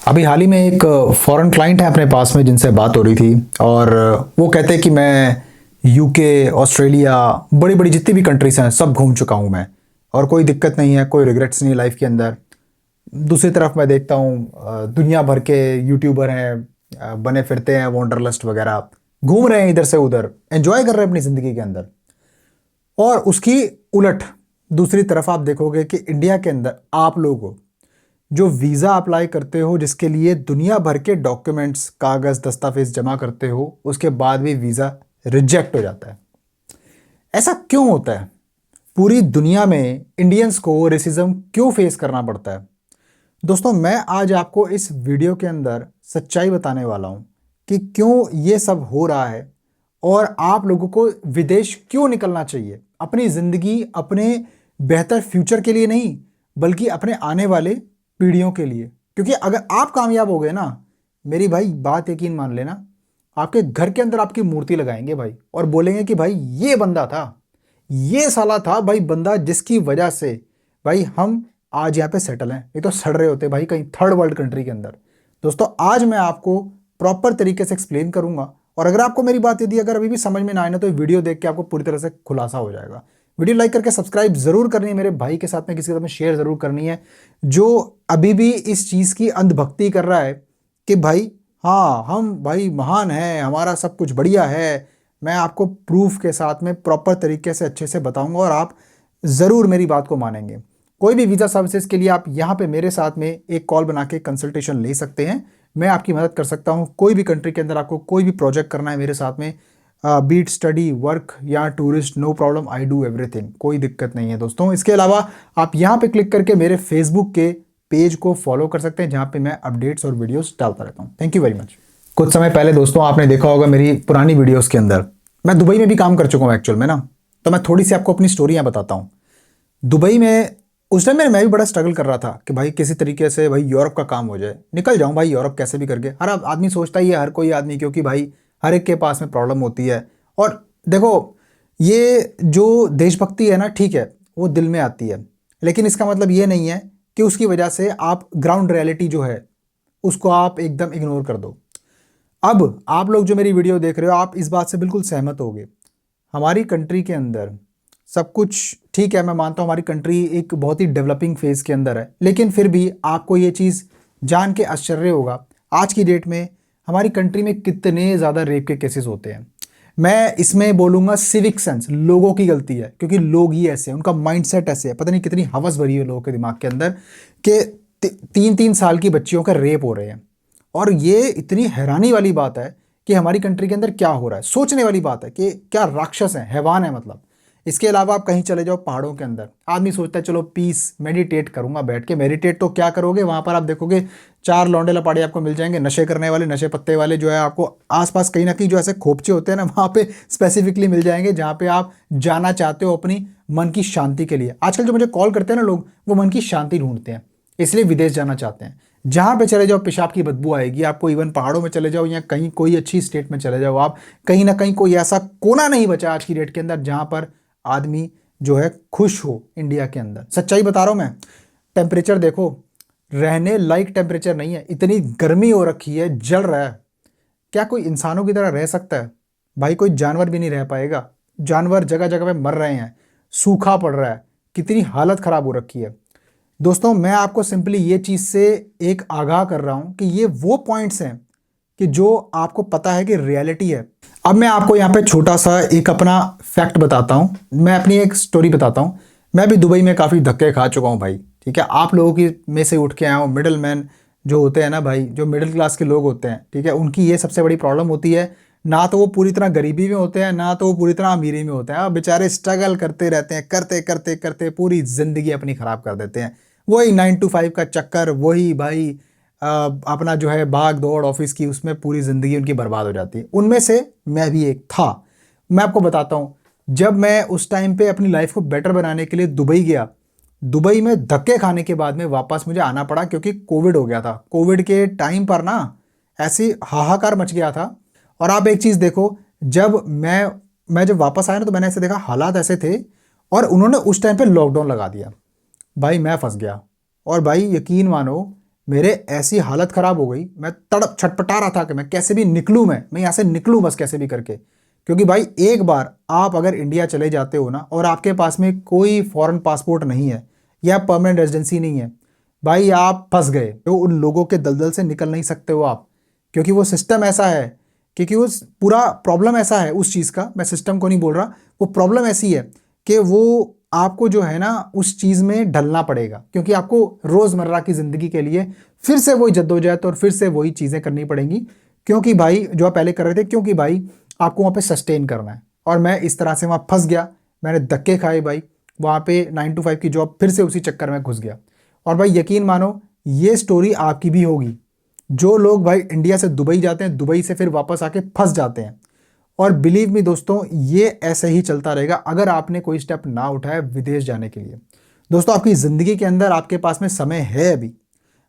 अभी हाल ही में एक फॉरेन क्लाइंट है अपने पास में जिनसे बात हो रही थी और वो कहते हैं कि मैं यूके ऑस्ट्रेलिया बड़ी बड़ी जितनी भी कंट्रीज हैं सब घूम चुका हूँ मैं और कोई दिक्कत नहीं है, कोई रिग्रेट्स नहीं लाइफ के अंदर। दूसरी तरफ मैं देखता हूँ दुनिया भर के यूट्यूबर हैं, बने फिरते हैं वॉन्डरलस्ट वगैरह, घूम रहे हैं इधर से उधर, एंजॉय कर रहे हैं अपनी ज़िंदगी के अंदर। और उसकी उलट दूसरी तरफ आप देखोगे कि इंडिया के अंदर आप लोग जो वीज़ा अप्लाई करते हो, जिसके लिए दुनिया भर के डॉक्यूमेंट्स कागज़ दस्तावेज जमा करते हो, उसके बाद भी वीज़ा रिजेक्ट हो जाता है। ऐसा क्यों होता है? पूरी दुनिया में इंडियंस को रेसिज्म क्यों फेस करना पड़ता है? दोस्तों, मैं आज आपको इस वीडियो के अंदर सच्चाई बताने वाला हूं कि क्यों ये सब हो रहा है और आप लोगों को विदेश क्यों निकलना चाहिए, अपनी ज़िंदगी, अपने बेहतर फ्यूचर के लिए नहीं, बल्कि अपने आने वाले पीढ़ियों के लिए। क्योंकि अगर आप कामयाब हो गए ना, मेरी भाई बात यकीन मान लेना, आपके घर के अंदर आपकी मूर्ति लगाएंगे भाई और बोलेंगे कि भाई ये बंदा था, ये साला था भाई बंदा जिसकी वजह से भाई हम आज यहाँ पे सेटल हैं, नहीं तो सड़ रहे होते भाई कहीं थर्ड वर्ल्ड कंट्री के अंदर। दोस्तों, आज मैं आपको प्रॉपर तरीके से एक्सप्लेन करूंगा और अगर आपको मेरी बात यदि अगर अभी भी समझ में ना आए ना, तो वीडियो देख के आपको पूरी तरह से खुलासा हो जाएगा। वीडियो लाइक करके सब्सक्राइब जरूर करनी है, मेरे भाई के साथ में किसी के साथ में शेयर जरूर करनी है जो अभी भी इस चीज़ की अंधभक्ति कर रहा है कि भाई हाँ हम भाई महान हैं, हमारा सब कुछ बढ़िया है। मैं आपको प्रूफ के साथ में प्रॉपर तरीके से अच्छे से बताऊंगा और आप ज़रूर मेरी बात को मानेंगे। कोई भी वीज़ा सर्विसेज के लिए आप यहाँ पे मेरे साथ में एक कॉल बना के कंसल्टेशन ले सकते हैं, मैं आपकी मदद कर सकता हूँ। कोई भी कंट्री के अंदर आपको कोई भी प्रोजेक्ट करना है मेरे साथ में, बीट स्टडी वर्क या tourist, no problem, I do everything, कोई दिक्कत नहीं है दोस्तों। इसके अलावा आप यहाँ पे क्लिक करके मेरे फेसबुक के पेज को फॉलो कर सकते हैं जहाँ पे मैं अपडेट्स और वीडियोस डालता रहता हूँ। Thank you very much. कुछ समय पहले दोस्तों आपने देखा होगा मेरी पुरानी वीडियोस के अंदर, मैं दुबई में भी काम कर चुका हूँ एक्चुअल में ना, तो मैं थोड़ी सी आपको अपनी स्टोरियाँ बताता हूँ। दुबई में उस टाइम में मैं भी बड़ा स्ट्रगल कर रहा था कि भाई किसी तरीके से भाई यूरोप का काम हो जाए, निकल जाऊं भाई यूरोप कैसे भी करके। हर आदमी सोचता ही है, हर कोई आदमी, क्योंकि भाई हर एक के पास में प्रॉब्लम होती है। और देखो, ये जो देशभक्ति है ना, ठीक है, वो दिल में आती है, लेकिन इसका मतलब ये नहीं है कि उसकी वजह से आप ग्राउंड रियलिटी जो है उसको आप एकदम इग्नोर कर दो। अब आप लोग जो मेरी वीडियो देख रहे हो, आप इस बात से बिल्कुल सहमत होगे, हमारी कंट्री के अंदर सब कुछ ठीक है, मैं मानता हूँ हमारी कंट्री एक बहुत ही डेवलपिंग फेज़ के अंदर है, लेकिन फिर भी आपको ये चीज़ जान के आश्चर्य होगा आज की डेट में हमारी कंट्री में कितने ज़्यादा रेप के केसेस होते हैं। मैं इसमें बोलूँगा सिविक सेंस, लोगों की गलती है, क्योंकि लोग ही ऐसे हैं, उनका माइंडसेट ऐसे है, पता नहीं कितनी हवस भरी है लोगों के दिमाग के अंदर कि 3-3 साल की बच्चियों का रेप हो रहे हैं। और ये इतनी हैरानी वाली बात है कि हमारी कंट्री के अंदर क्या हो रहा है, सोचने वाली बात है कि क्या राक्षस हैं, हैवान है मतलब। इसके अलावा आप कहीं चले जाओ पहाड़ों के अंदर, आदमी सोचता है चलो पीस मेडिटेट करूंगा बैठ के। मेडिटेट तो क्या करोगे, वहां पर आप देखोगे 4 लौंडे लपाड़े आपको मिल जाएंगे, नशे करने वाले, नशे पत्ते वाले जो है आपको आसपास कहीं ना कहीं जो ऐसे खोपचे होते हैं ना, वहां पे स्पेसिफिकली मिल जाएंगे जहां पे आप जाना चाहते हो अपनी मन की शांति के लिए। आजकल जो मुझे कॉल करते हैं ना लोग, वो मन की शांति ढूंढते हैं, इसलिए विदेश जाना चाहते हैं। जहां पे चले जाओ पेशाब की बदबू आएगी आपको, इवन पहाड़ों में चले जाओ या कहीं कोई अच्छी स्टेट में चले जाओ, आप कहीं ना कहीं कोई ऐसा कोना नहीं बचा आज की डेट के अंदर जहां पर आदमी जो है खुश हो। इंडिया के अंदर सच्चाई बता रहा हूं मैं, टेम्परेचर देखो, रहने लायक टेम्परेचर नहीं है, इतनी गर्मी हो रखी है, जल रहा है। क्या कोई इंसानों की तरह रह सकता है? भाई कोई जानवर भी नहीं रह पाएगा, जानवर जगह जगह पे मर रहे हैं, सूखा पड़ रहा है, कितनी हालत खराब हो रखी है। दोस्तों, मैं आपको सिंपली ये चीज़ से एक आगाह कर रहा हूं कि ये वो पॉइंट्स हैं कि जो आपको पता है कि रियलिटी है। अब मैं आपको यहाँ पे छोटा सा एक अपना फैक्ट बताता हूँ, मैं अपनी एक स्टोरी बताता हूँ। मैं भी दुबई में काफ़ी धक्के खा चुका हूँ भाई, ठीक है, आप लोगों की में से उठ के आया हूँ। मिडिल मैन जो होते हैं ना भाई, जो मिडिल क्लास के लोग होते हैं, ठीक है, उनकी ये सबसे बड़ी प्रॉब्लम होती है, ना तो वो पूरी तरह गरीबी में होते हैं, ना तो वो पूरी तरह अमीरी में होते हैं। अब बेचारे स्ट्रगल करते रहते हैं, करते करते करते पूरी ज़िंदगी अपनी ख़राब कर देते हैं। वही 9 to 5 का चक्कर, वही भाई अपना जो है भाग दौड़ ऑफिस की, उसमें पूरी ज़िंदगी उनकी बर्बाद हो जाती है। उनमें से मैं भी एक था। मैं आपको बताता हूँ, जब मैं उस टाइम पे अपनी लाइफ को बेटर बनाने के लिए दुबई गया, दुबई में धक्के खाने के बाद में वापस मुझे आना पड़ा, क्योंकि कोविड हो गया था। कोविड के टाइम पर ना ऐसी हाहाकार मच गया था। और आप एक चीज़ देखो, जब मैं जब वापस आया ना, तो मैंने ऐसे देखा हालात ऐसे थे, और उन्होंने उस टाइम पे लॉकडाउन लगा दिया। भाई मैं फंस गया, और भाई यकीन मानो मेरे ऐसी हालत ख़राब हो गई, मैं तड़प छटपटा रहा था कि मैं कैसे भी निकलूँ, मैं यहाँ से निकलूँ बस कैसे भी करके। क्योंकि भाई एक बार आप अगर इंडिया चले जाते हो ना और आपके पास में कोई फॉरेन पासपोर्ट नहीं है या परमानेंट रेजिडेंसी नहीं है, भाई आप फंस गए। तो उन लोगों के दलदल से निकल नहीं सकते हो आप, क्योंकि वो सिस्टम ऐसा है, क्योंकि वो पूरा प्रॉब्लम ऐसा है उस चीज़ का, मैं सिस्टम को नहीं बोल रहा, वो प्रॉब्लम ऐसी है कि वो आपको जो है ना उस चीज़ में ढलना पड़ेगा, क्योंकि आपको रोज़मर्रा की ज़िंदगी के लिए फिर से वही जद्दोजहद और फिर से वही चीज़ें करनी पड़ेंगी, क्योंकि भाई जो आप पहले कर रहे थे, क्योंकि भाई आपको वहाँ पे सस्टेन करना है। और मैं इस तरह से वहाँ फंस गया, मैंने धक्के खाए भाई, वहाँ पे 9 to 5 की जॉब, फिर से उसी चक्कर में घुस गया। और भाई यकीन मानो ये स्टोरी आपकी भी होगी। जो लोग भाई इंडिया से दुबई जाते हैं, दुबई से फिर वापस आके फंस जाते हैं। और बिलीव मी दोस्तों, ये ऐसे ही चलता रहेगा अगर आपने कोई स्टेप ना उठाया विदेश जाने के लिए। दोस्तों, आपकी ज़िंदगी के अंदर आपके पास में समय है अभी,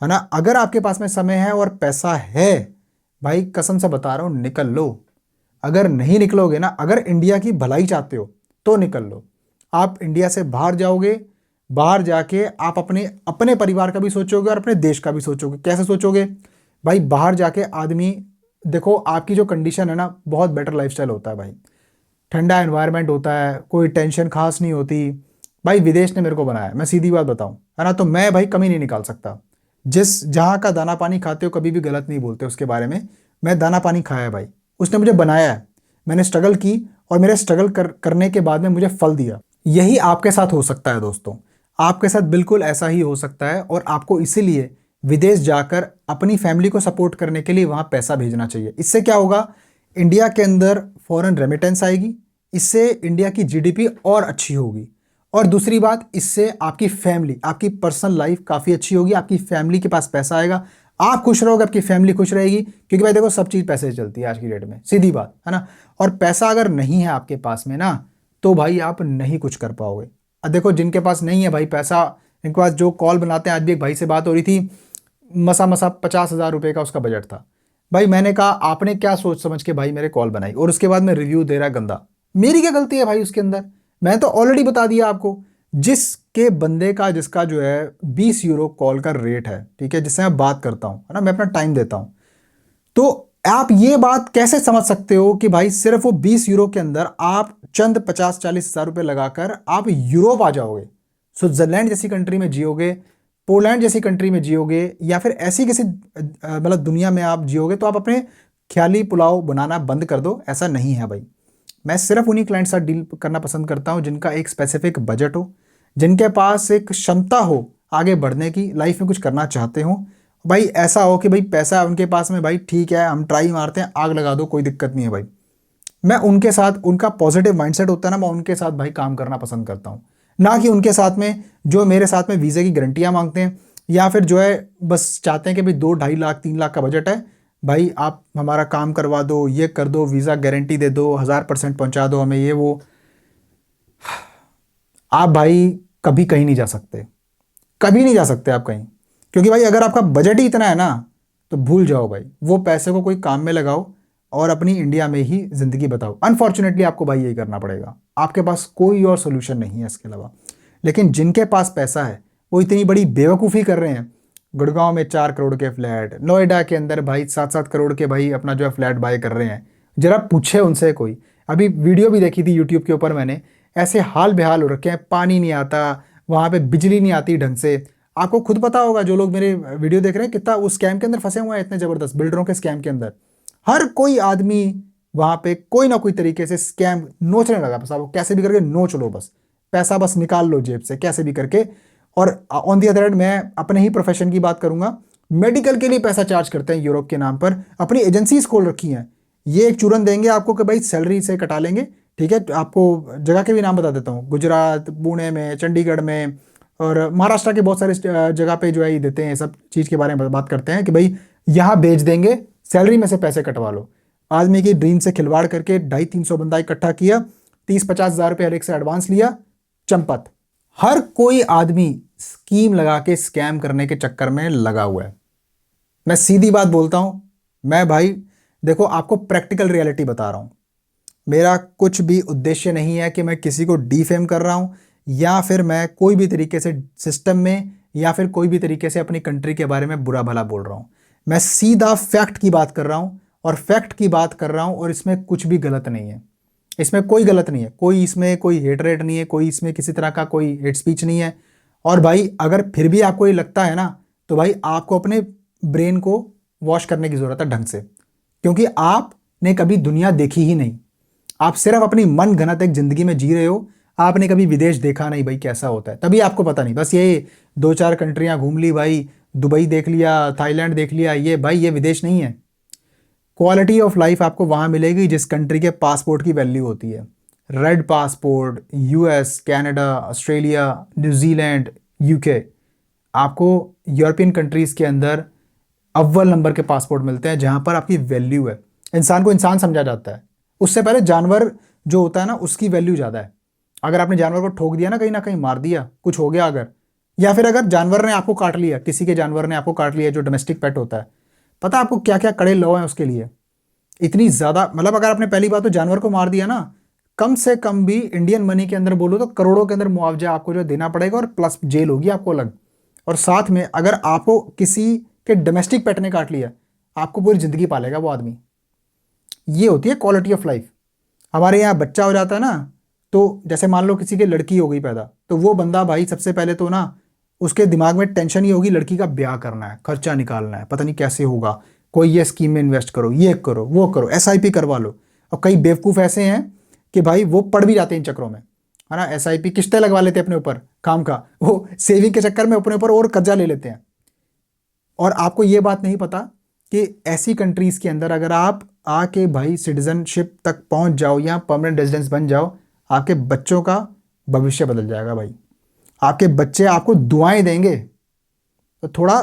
है ना। अगर आपके पास में समय है और पैसा है, भाई कसम से बता रहा हूँ निकल लो। अगर नहीं निकलोगे ना, अगर इंडिया की भलाई चाहते हो तो निकल लो। आप इंडिया से बाहर जाओगे, बाहर जाके आप अपने अपने परिवार का भी सोचोगे और अपने देश का भी सोचोगे। कैसे सोचोगे भाई? बाहर जाके आदमी, देखो आपकी जो कंडीशन है ना, बहुत बेटर लाइफस्टाइल होता है भाई, ठंडा एनवायरनमेंट होता है, कोई टेंशन खास नहीं होती। भाई विदेश ने मेरे को बनाया, मैं सीधी बात बताऊं, है ना, तो मैं भाई कमी नहीं निकाल सकता। जिस जहाँ का दाना पानी खाते हो कभी भी गलत नहीं बोलते उसके बारे में। मैं दाना पानी खाया है भाई, उसने मुझे बनाया है, मैंने स्ट्रगल की और मेरे स्ट्रगल करने के बाद में मुझे फल दिया। यही आपके साथ हो सकता है दोस्तों, आपके साथ बिल्कुल ऐसा ही हो सकता है। और आपको इसीलिए विदेश जाकर अपनी फैमिली को सपोर्ट करने के लिए वहाँ पैसा भेजना चाहिए। इससे क्या होगा? इंडिया के अंदर फॉरेन रेमिटेंस आएगी, इससे इंडिया की जीडीपी और अच्छी होगी। और दूसरी बात, इससे आपकी फैमिली, आपकी पर्सनल लाइफ काफ़ी अच्छी होगी, आपकी फैमिली के पास पैसा आएगा, आप खुश रहोगे, आपकी फैमिली खुश रहेगी। क्योंकि भाई देखो, सब चीज़ पैसे से चलती है आज की डेट में, सीधी बात है ना। और पैसा अगर नहीं है आपके पास में ना, तो भाई आप नहीं कुछ कर पाओगे। अब देखो, जिनके पास नहीं है भाई पैसा, इनके पास जो कॉल बनाते हैं, आज भी एक भाई से बात हो रही थी, मसा मसा 50,000 रुपये का उसका बजट था। भाई मैंने कहा आपने क्या सोच समझ के भाई मेरे कॉल बनाई, और उसके बाद में रिव्यू दे रहा है गंदा। मेरी क्या गलती है भाई उसके अंदर? मैं तो ऑलरेडी बता दिया आपको। जिसके बंदे का, जिसका जो है 20 यूरो कॉल का रेट है, ठीक है, जिससे मैं बात करता हूँ, है ना, मैं अपना टाइम देता हूँ, तो आप ये बात कैसे समझ सकते हो कि भाई सिर्फ वो 20 यूरो के अंदर आप चंद 50-40 हज़ार रुपये लगाकर आप यूरोप आ जाओगे, स्विट्जरलैंड जैसी कंट्री में जियोगे, पोलैंड जैसी कंट्री में जियोगे, या फिर ऐसी किसी मतलब दुनिया में आप जियोगे, तो आप अपने ख्याली पुलाव बनाना बंद कर दो। ऐसा नहीं है भाई। मैं सिर्फ उन्हीं क्लाइंट साथ डील करना पसंद करता हूं जिनका एक स्पेसिफिक बजट हो, जिनके पास एक क्षमता हो आगे बढ़ने की, लाइफ में कुछ करना चाहते हो। भाई ऐसा हो कि भाई पैसा है उनके पास में, भाई ठीक है हम ट्राई मारते हैं, आग लगा दो, कोई दिक्कत नहीं है भाई। मैं उनके साथ, उनका पॉजिटिव माइंडसेट होता है ना, मैं उनके साथ भाई काम करना पसंद करता हूँ। ना कि उनके साथ में जो मेरे साथ में वीज़े की गारंटियाँ मांगते हैं, या फिर जो है बस चाहते हैं कि भाई 2-2.5 लाख 3 लाख का बजट है, भाई आप हमारा काम करवा दो, ये कर दो, वीज़ा गारंटी दे दो, 1000% पहुंचा दो हमें, ये वो। आप भाई कभी कहीं नहीं जा सकते, कभी नहीं जा सकते आप कहीं। क्योंकि भाई अगर आपका बजट ही इतना है ना, तो भूल जाओ भाई, वो पैसे को कोई काम में लगाओ और अपनी इंडिया में ही ज़िंदगी बताओ। अनफॉर्चुनेटली आपको भाई यही करना पड़ेगा, आपके पास कोई और सोल्यूशन नहीं है इसके अलावा। लेकिन जिनके पास पैसा है वो इतनी बड़ी बेवकूफ़ी कर रहे हैं। गुड़गांव में 4 करोड़ के फ्लैट, नोएडा के अंदर भाई 7-7 करोड़ के भाई अपना जो है फ्लैट बाय कर रहे हैं। जरा पूछे उनसे कोई, अभी वीडियो भी देखी थी यूट्यूब के ऊपर मैंने, ऐसे हाल बेहाल हो रखे हैं, पानी नहीं आता वहाँ पे, बिजली नहीं आती ढंग से। आपको खुद पता होगा, जो लोग मेरे वीडियो देख रहे हैं, कितना उस स्कैम के अंदर फंसे हुए हैं, इतने ज़बरदस्त बिल्डरों के स्कैम के अंदर। हर कोई आदमी वहाँ पे कोई ना कोई तरीके से स्कैम नोचने लगा, बस आप कैसे भी करके नोच लो, बस पैसा बस निकाल लो जेब से कैसे भी करके। और ऑन दी अदर हैंड, मैं अपने ही प्रोफेशन की बात करूंगा, मेडिकल के लिए पैसा चार्ज करते हैं यूरोप के नाम पर, अपनी एजेंसीज खोल रखी हैं। ये एक चूरन देंगे आपको कि भाई सैलरी से कटा लेंगे, ठीक है। आपको जगह के भी नाम बता देता हूँ, गुजरात, पुणे में, चंडीगढ़ में, और महाराष्ट्र के बहुत सारे जगह पे जो है ये देते हैं, सब चीज़ के बारे में बात करते हैं कि भाई यहाँ भेज देंगे, सैलरी में से पैसे कटवा लो। आदमी की ड्रीम से खिलवाड़ करके 250-300 बंदा इकट्ठा किया, 30-50 हज़ार रुपये हर एक से एडवांस लिया, चंपत। हर कोई आदमी स्कीम लगा के स्कैम करने के चक्कर में लगा हुआ है। मैं सीधी बात बोलता हूं, मैं भाई देखो आपको प्रैक्टिकल रियलिटी बता रहा हूं। मेरा कुछ भी उद्देश्य नहीं है कि मैं किसी को डिफेम कर रहा हूं, या फिर मैं कोई भी तरीके से सिस्टम में या फिर कोई भी तरीके से अपनी कंट्री के बारे में बुरा भला बोल रहा हूँ। मैं सीधा फैक्ट की बात कर रहा हूँ और फैक्ट की बात कर रहा हूँ, और इसमें कुछ भी गलत नहीं है। इसमें कोई गलत नहीं है, कोई इसमें कोई हेट रेट नहीं है, कोई इसमें किसी तरह का कोई हेट स्पीच नहीं है। और भाई अगर फिर भी आपको ये लगता है ना, तो भाई आपको अपने ब्रेन को वॉश करने की ज़रूरत है ढंग से, क्योंकि आपने कभी दुनिया देखी ही नहीं। आप सिर्फ अपनी मन घड़ंत एक ज़िंदगी में जी रहे हो। आपने कभी विदेश देखा नहीं भाई कैसा होता है, तभी आपको पता नहीं। बस ये 2-4 कंट्रियाँ घूम ली भाई, दुबई देख लिया, थाईलैंड देख लिया, ये भाई ये विदेश नहीं है। क्वालिटी ऑफ लाइफ आपको वहाँ मिलेगी जिस कंट्री के पासपोर्ट की वैल्यू होती है। Red passport, US, Canada, Australia, New Zealand, UK, आपको यूरोपियन कंट्रीज़ के अंदर अव्वल नंबर के पासपोर्ट मिलते हैं जहाँ पर आपकी वैल्यू है। इंसान को इंसान समझा जाता है। उससे पहले जानवर जो होता है ना, उसकी वैल्यू ज़्यादा है। अगर आपने जानवर को ठोक दिया ना कहीं मार दिया, कुछ हो गया अगर, या फिर अगर जानवर ने आपको काट लिया, किसी के जानवर ने आपको काट लिया जो डोमेस्टिक पेट होता है, पता है आपको क्या क्या कड़े लॉ हैं उसके लिए। इतनी ज़्यादा, मतलब अगर आपने पहली बात तो जानवर को मार दिया ना, कम से कम भी इंडियन मनी के अंदर बोलो तो करोड़ों के अंदर मुआवजा आपको जो देना पड़ेगा, और प्लस जेल होगी आपको अलग। और साथ में अगर आपको किसी के डोमेस्टिक पेट ने काट लिया, आपको पूरी ज़िंदगी पालेगा वो आदमी। ये होती है क्वालिटी ऑफ लाइफ। हमारे यहाँ बच्चा हो जाता है ना, तो जैसे मान लो किसी की लड़की हो गई पैदा, तो वो बंदा भाई सबसे पहले तो ना उसके दिमाग में टेंशन ही होगी, लड़की का ब्याह करना है, खर्चा निकालना है, पता नहीं कैसे होगा, कोई ये स्कीम में इन्वेस्ट करो, ये करो, वो करो, एसआईपी करवा लो। और कई बेवकूफ़ ऐसे हैं कि भाई वो पढ़ भी जाते हैं इन चक्रों में, है ना। एसआईपी किस्तें लगवा लेते हैं अपने ऊपर काम का, वो सेविंग के चक्कर में अपने ऊपर और कर्जा ले लेते हैं। और आपको ये बात नहीं पता कि ऐसी कंट्रीज़ के अंदर अगर आप आके भाई सिटीजनशिप तक पहुंच जाओ या परमानेंट रेजिडेंस बन जाओ, आपके बच्चों का भविष्य बदल जाएगा भाई। आपके बच्चे आपको दुआएं देंगे। तो थोड़ा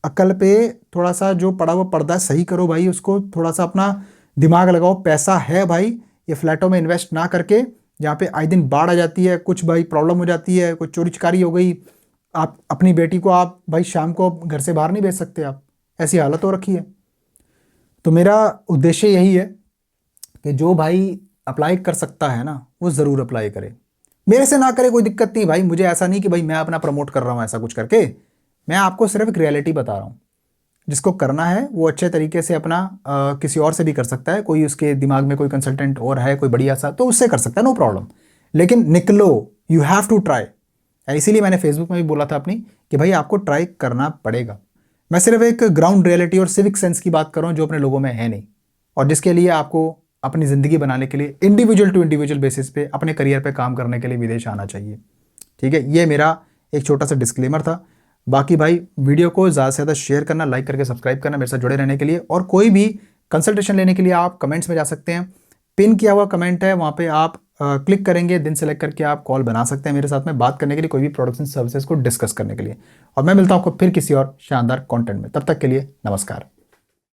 अकल पे थोड़ा सा जो पड़ा हुआ पर्दा सही करो भाई, उसको थोड़ा सा अपना दिमाग लगाओ। पैसा है भाई, ये फ्लैटों में इन्वेस्ट ना करके, जहाँ पे आए दिन बाढ़ आ जाती है, कुछ भाई प्रॉब्लम हो जाती है, कोई चोरी चकारी हो गई, आप अपनी बेटी को आप भाई शाम को घर से बाहर नहीं भेज सकते, आप ऐसी हालत हो रखी है। तो मेरा उद्देश्य यही है कि जो भाई अप्लाई कर सकता है ना, वो ज़रूर अप्लाई करे। मेरे से ना करे कोई दिक्कत नहीं भाई, मुझे ऐसा नहीं कि भाई मैं अपना प्रमोट कर रहा हूँ ऐसा कुछ करके। मैं आपको सिर्फ एक रियलिटी बता रहा हूँ। जिसको करना है वो अच्छे तरीके से अपना किसी और से भी कर सकता है। कोई उसके दिमाग में कोई कंसल्टेंट और है कोई बढ़िया सा, तो उससे कर सकता है, नो प्रॉब्लम। लेकिन निकलो, यू हैव टू ट्राई। इसीलिए मैंने फेसबुक में भी बोला था अपनी कि भाई आपको ट्राई करना पड़ेगा। मैं सिर्फ एक ग्राउंड रियलिटी और सिविक सेंस की बात कर रहा हूँ जो अपने लोगों में है नहीं, और जिसके लिए आपको अपनी ज़िंदगी बनाने के लिए इंडिविजुअल टू इंडिविजुअल बेसिस पे अपने करियर पे काम करने के लिए विदेश आना चाहिए। ठीक है, ये मेरा एक छोटा सा डिस्क्लेमर था। बाकी भाई वीडियो को ज़्यादा से ज़्यादा शेयर करना, लाइक करके सब्सक्राइब करना मेरे साथ जुड़े रहने के लिए। और कोई भी कंसल्टेशन लेने के लिए आप कमेंट्स में जा सकते हैं, पिन किया हुआ कमेंट है वहाँ पे आप क्लिक करेंगे, दिन सेलेक्ट करके आप कॉल बना सकते हैं मेरे साथ में बात करने के लिए, कोई भी प्रोडक्ट्स सर्विसेज को डिस्कस करने के लिए। और मैं मिलता हूँ आपको फिर किसी और शानदार कंटेंट में। तब तक के लिए नमस्कार।